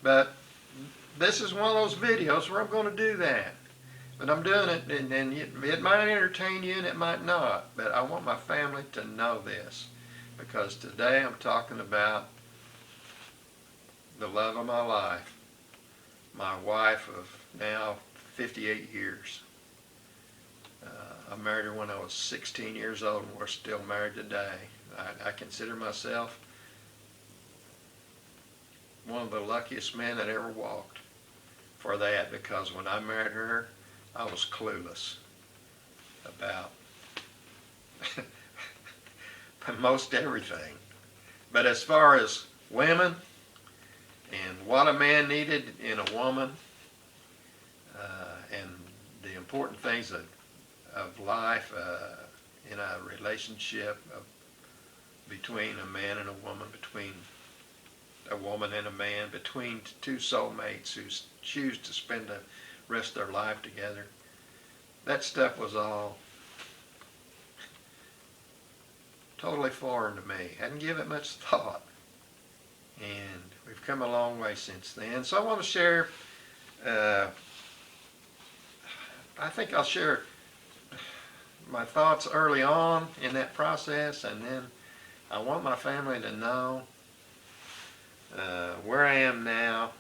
But this is one of those videos where I'm going to do that. But I'm doing it, and it might entertain you and it might not. But I want my family to know this, because today I'm talking about the love of my life, my wife of now 58 years. I married her when I was 16 years old, and we're still married today. I consider myself one of the luckiest men that ever walked for that, because when I married her, I was clueless about most everything. But as far as women and what a man needed in a woman, and the important things of life in a relationship between a man and a woman, between a woman and a man, between two soulmates who choose to spend the rest of their life together. That stuff was all totally foreign to me. Hadn't given it much thought. And we've come a long way since then. So I want to share, I think I'll share my thoughts early on in that process, and then I want my family to know where I am now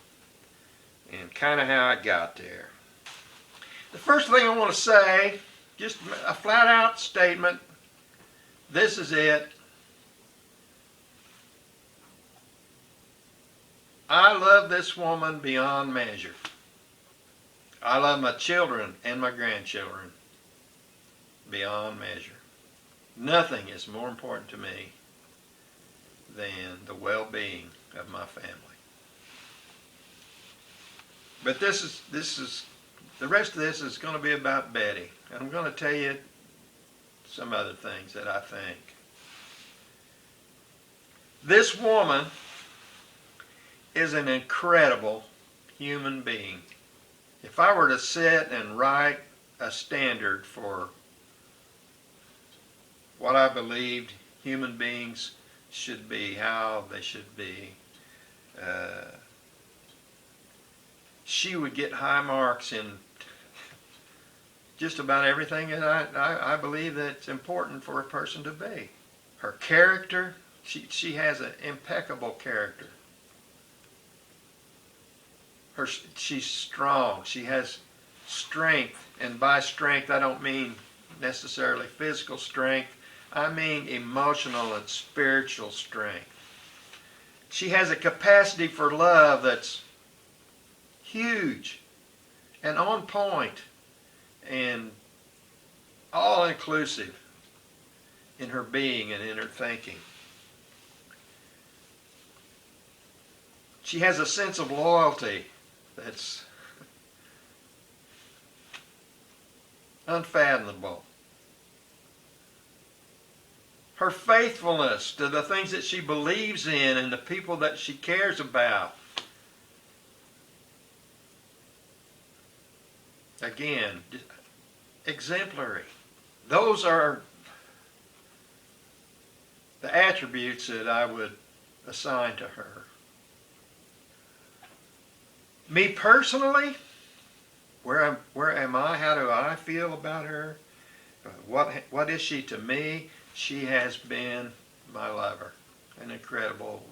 and kind of how I got there. The first thing I want to say, just a flat out statement, this is it. I love this woman beyond measure. I love my children and my grandchildren beyond measure. Nothing is more important to me than the well-being of my family. But the rest of this is going to be about Betty. And I'm going to tell you some other things that I think. This woman is an incredible human being. If I were to sit and write a standard for what I believed human beings should be, how they should be, she would get high marks in just about everything that I believe that's important for a person to be. Her character, she has an impeccable character. She's strong. She has strength, and by strength I don't mean necessarily physical strength. I mean emotional and spiritual strength. She has a capacity for love that's huge and on point and all-inclusive in her being and in her thinking. She has a sense of loyalty that's unfathomable. Her faithfulness to the things that she believes in and the people that she cares about. Again, exemplary. Those are the attributes that I would assign to her. Me personally, where am I? How do I feel about her? What is she to me? She has been my lover, an incredible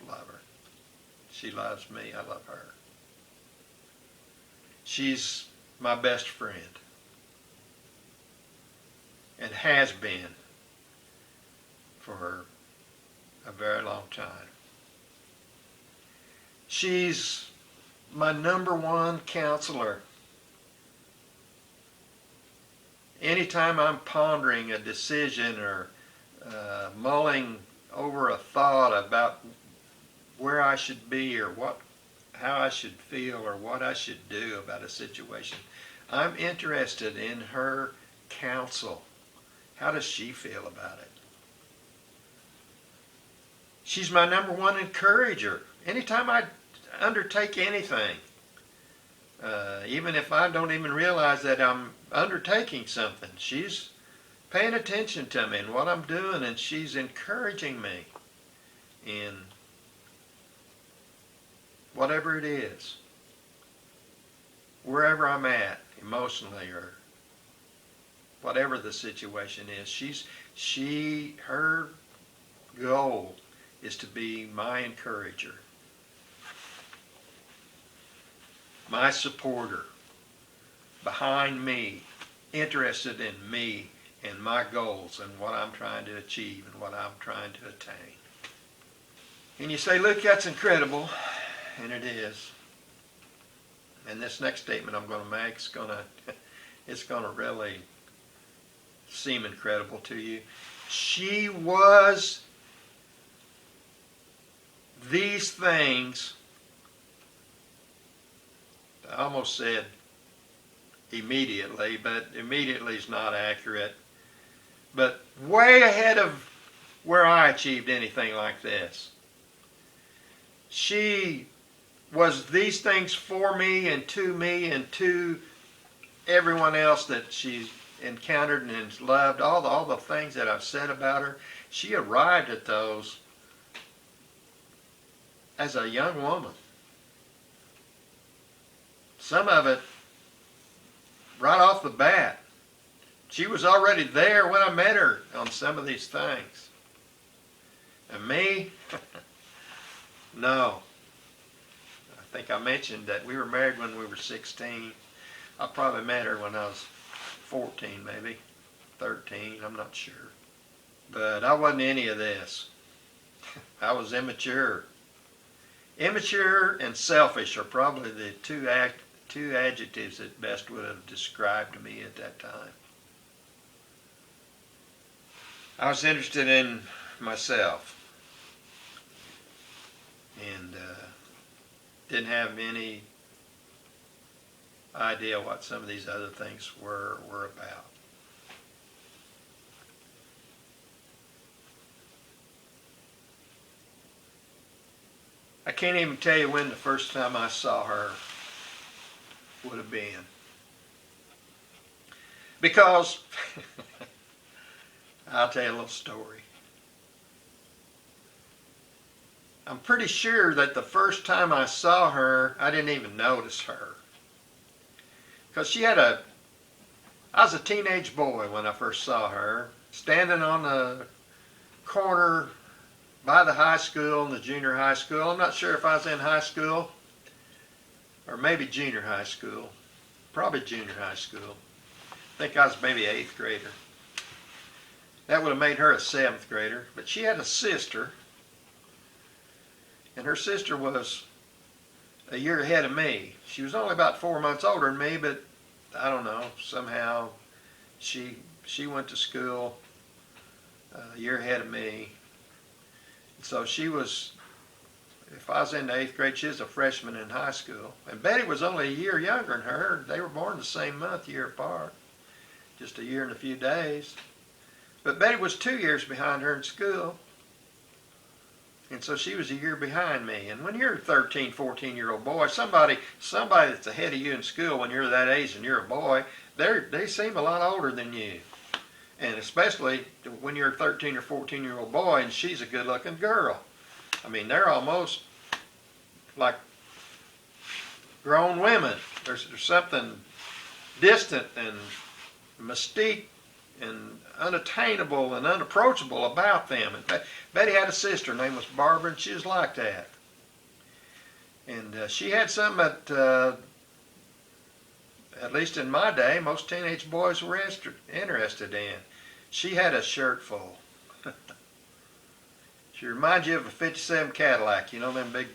lover. She loves me, I love her. She's my best friend, and has been for a very long time. She's my number one counselor. Anytime I'm pondering a decision or mulling over a thought about where I should be or how I should feel or what I should do about a situation, I'm interested in her counsel. How does she feel about it? She's my number one encourager. Anytime I undertake anything, even if I don't even realize that I'm undertaking something, she's paying attention to me and what I'm doing, and she's encouraging me in whatever it is, wherever I'm at emotionally or whatever the situation is, her goal is to be my encourager, my supporter, behind me, interested in me and my goals and what I'm trying to achieve and what I'm trying to attain. And you say, look, that's incredible, and it is. And this next statement I'm going to make is it's going to really seem incredible to you. She was these things, I almost said immediately, but immediately is not accurate, but way ahead of where I achieved anything like this. She was these things for me and to everyone else that she's encountered and loved, all the things that I've said about her. She arrived at those as a young woman. Some of it right off the bat. She was already there when I met her on some of these things. And me, no. I think I mentioned that we were married when we were 16. I probably met her when I was 14, maybe 13, I'm not sure. But I wasn't any of this. I was immature. Immature and selfish are probably the two adjectives that best would have described me at that time. I was interested in myself and didn't have any idea what some of these other things were about. I can't even tell you when the first time I saw her would have been. Because, I'll tell you a little story. I'm pretty sure that the first time I saw her, I didn't even notice her. Because I was a teenage boy when I first saw her, standing on the corner by the high school and the junior high school. I'm not sure if I was in high school or maybe junior high school. Probably junior high school. I think I was maybe 8th grader. That would have made her a 7th grader. But she had a sister, and her sister was a year ahead of me. She was only about 4 months older than me, but I don't know, somehow she went to school a year ahead of me. So she was, if I was in the 8th grade, she was a freshman in high school. And Betty was only a year younger than her. They were born the same month, year apart. Just a year and a few days. But Betty was 2 years behind her in school. And so she was a year behind me. And when you're a 13, 14-year-old boy, somebody that's ahead of you in school when you're that age and you're a boy, they seem a lot older than you. And especially when you're a 13 or 14-year-old boy and she's a good-looking girl. I mean, they're almost like grown women. There's something distant and mystique and unattainable and unapproachable about them. And Betty had a sister, her name was Barbara, and she was like that. And she had something that, at least in my day, most teenage boys were interested in. She had a shirt full. She reminds you of a 57 Cadillac, you know them big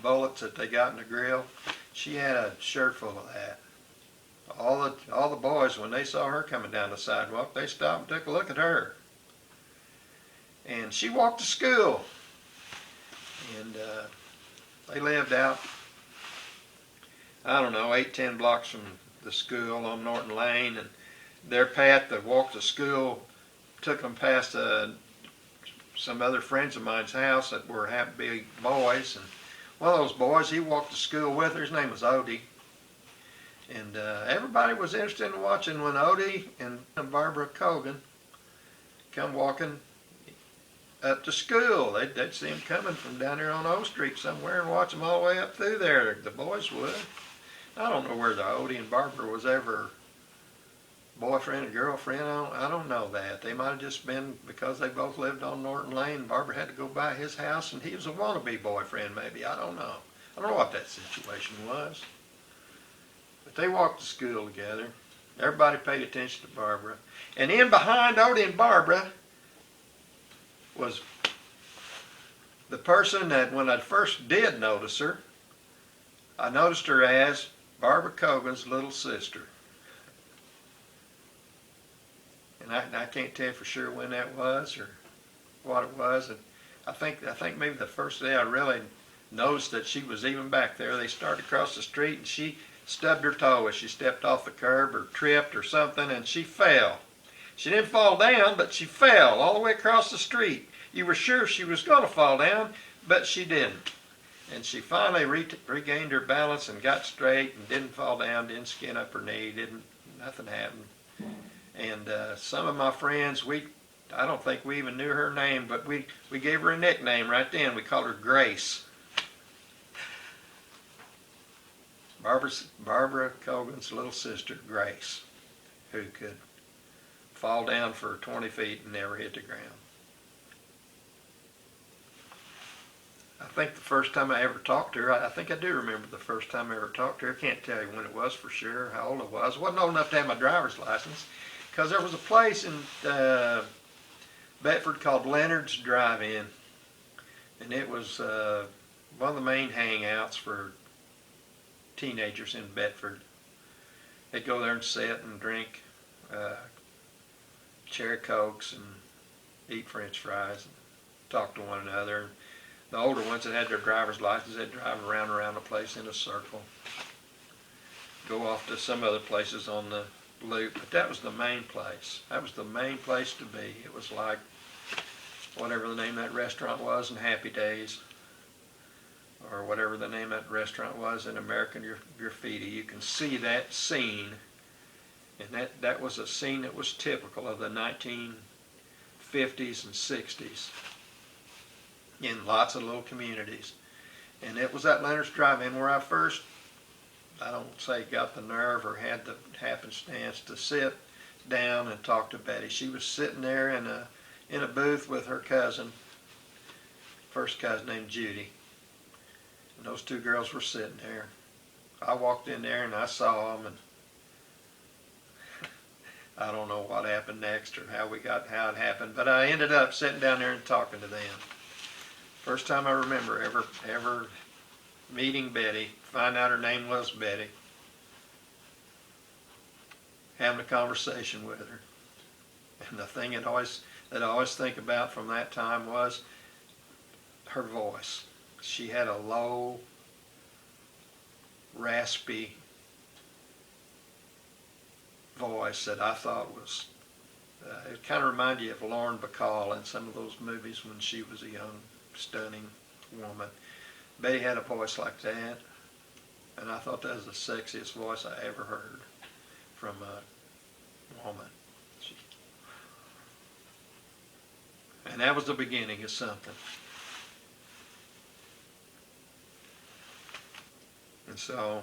bullets that they got in the grill? She had a shirt full of that. All the boys, when they saw her coming down the sidewalk, they stopped and took a look at her. And she walked to school. And they lived out, I don't know, 8-10 blocks from the school on Norton Lane. And their path to walk to school took them past some other friends of mine's house that were happened to be boys. And one of those boys, he walked to school with her. His name was Odie. And everybody was interested in watching when Odie and Barbara Cogan come walking up to school. They'd see them coming from down there on O Street somewhere and watch them all the way up through there. The boys would. I don't know whether Odie and Barbara was ever boyfriend or girlfriend. I don't know that. They might have just been because they both lived on Norton Lane. Barbara had to go by his house, and he was a wannabe boyfriend, maybe. I don't know. I don't know what that situation was. But they walked to school together. Everybody paid attention to Barbara. And in behind Odie and Barbara was the person that when I first did notice her, I noticed her as Barbara Cogan's little sister. And I can't tell you for sure when that was or what it was. And I think maybe the first day I really noticed that she was even back there. They started across the street and she stubbed her toe as she stepped off the curb or tripped or something, and she fell. She didn't fall down, but she fell all the way across the street. You were sure she was going to fall down, but she didn't. And she finally regained her balance and got straight and didn't fall down, didn't skin up her knee, nothing happened. And some of my friends, I don't think we even knew her name, but we gave her a nickname right then. We called her Grace. Barbara Cogan's little sister, Grace, who could fall down for 20 feet and never hit the ground. I think the first time I ever talked to her, I think I do remember the first time I ever talked to her. I can't tell you when it was for sure, how old it was. I wasn't old enough to have my driver's license because there was a place in Bedford called Leonard's Drive-In, and it was one of the main hangouts for teenagers in Bedford. They'd go there and sit and drink cherry cokes and eat french fries and talk to one another. The older ones that had their driver's license, they'd drive around the place in a circle, go off to some other places on the loop, but that was the main place. That was the main place to be. It was like whatever the name of that restaurant was in Happy Days, or whatever the name of that restaurant was in American Graffiti. You can see that scene, and that was a scene that was typical of the 1950s and 60s in lots of little communities. And it was at Leonard's Drive-In where I first, I don't say got the nerve or had the happenstance to sit down and talk to Betty. She was sitting there in a booth with her cousin, first cousin named Judy. And those two girls were sitting there. I walked in there and I saw them, and I don't know what happened next or how it happened, but I ended up sitting down there and talking to them. First time I remember ever meeting Betty, find out her name was Betty, having a conversation with her. And the thing that I always think about from that time was her voice. She had a low, raspy voice that I thought was, it kind of reminded you of Lauren Bacall in some of those movies when she was a young, stunning woman. Betty had a voice like that, and I thought that was the sexiest voice I ever heard from a woman. And that was the beginning of something. And so,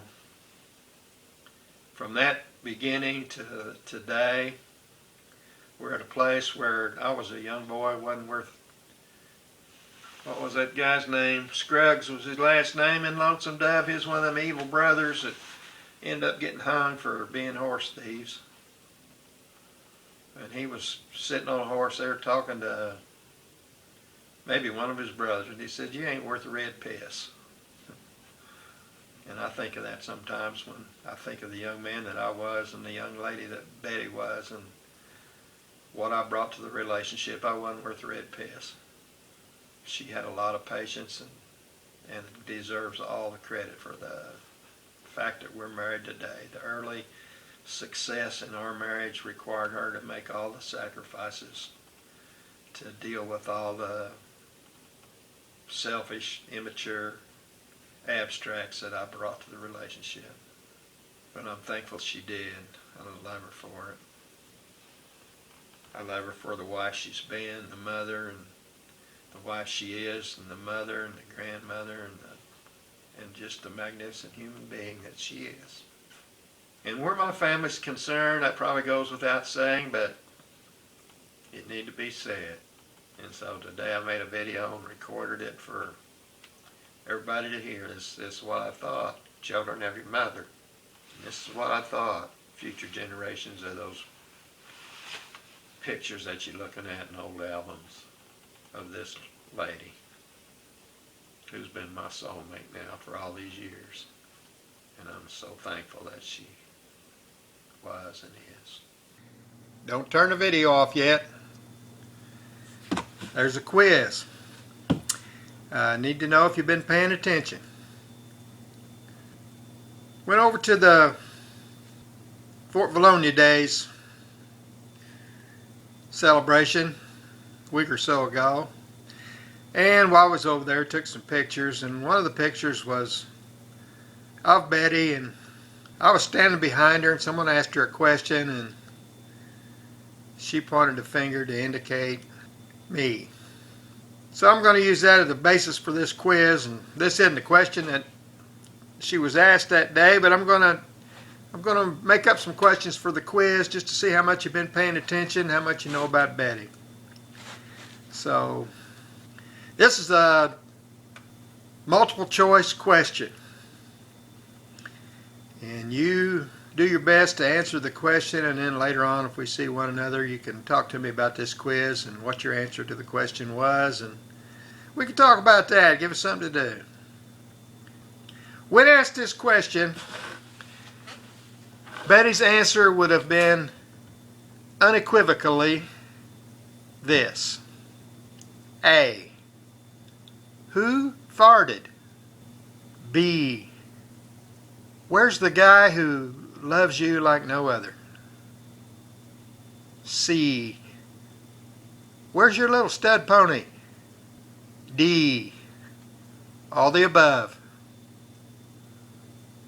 from that beginning to today, we're at a place where I was a young boy, wasn't worth, what was that guy's name? Scruggs was his last name in Lonesome Dove. He was one of them evil brothers that ended up getting hung for being horse thieves. And he was sitting on a horse there talking to maybe one of his brothers, and he said, "You ain't worth a red piss." And I think of that sometimes when I think of the young man that I was and the young lady that Betty was and what I brought to the relationship. I wasn't worth a red piss. She had a lot of patience and deserves all the credit for the fact that we're married today. The early success in our marriage required her to make all the sacrifices to deal with all the selfish, immature abstracts that I brought to the relationship. But I'm thankful she did. I love her for it. I love her for the wife she's been, the mother, and the wife she is, and the mother and the grandmother, and just the magnificent human being that she is. And where my family's concerned, that probably goes without saying, but it need to be said. And so today I made a video and recorded it for everybody to hear. This is what I thought. Children of your mother. And this is what I thought. Future generations of those pictures that you're looking at in old albums of this lady who's been my soulmate now for all these years. And I'm so thankful that she was and is. Don't turn the video off yet. There's a quiz. I need to know if you've been paying attention. Went over to the Fort Valonia Days celebration a week or so ago. And while I was over there, took some pictures. And one of the pictures was of Betty. And I was standing behind her and someone asked her a question. And she pointed a finger to indicate me. So I'm going to use that as the basis for this quiz, and this isn't the question that she was asked that day, but I'm going to make up some questions for the quiz just to see how much you've been paying attention, how much you know about Betty. So this is a multiple choice question, and you do your best to answer the question, and then later on, if we see one another, you can talk to me about this quiz and what your answer to the question was, and we can talk about that. Give us something to do. When asked this question, Betty's answer would have been unequivocally this. A. Who farted? B. Where's the guy who loves you like no other? C. Where's your little stud pony? D. All the above.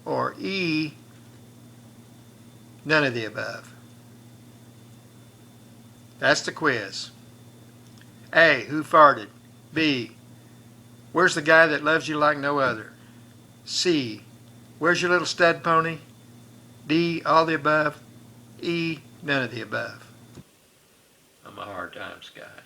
Or E. None of the above. That's the quiz. A. Who farted? B. Where's the guy that loves you like no other? C. Where's your little stud pony? D. All the above. E. None of the above. I'm a hard times guy.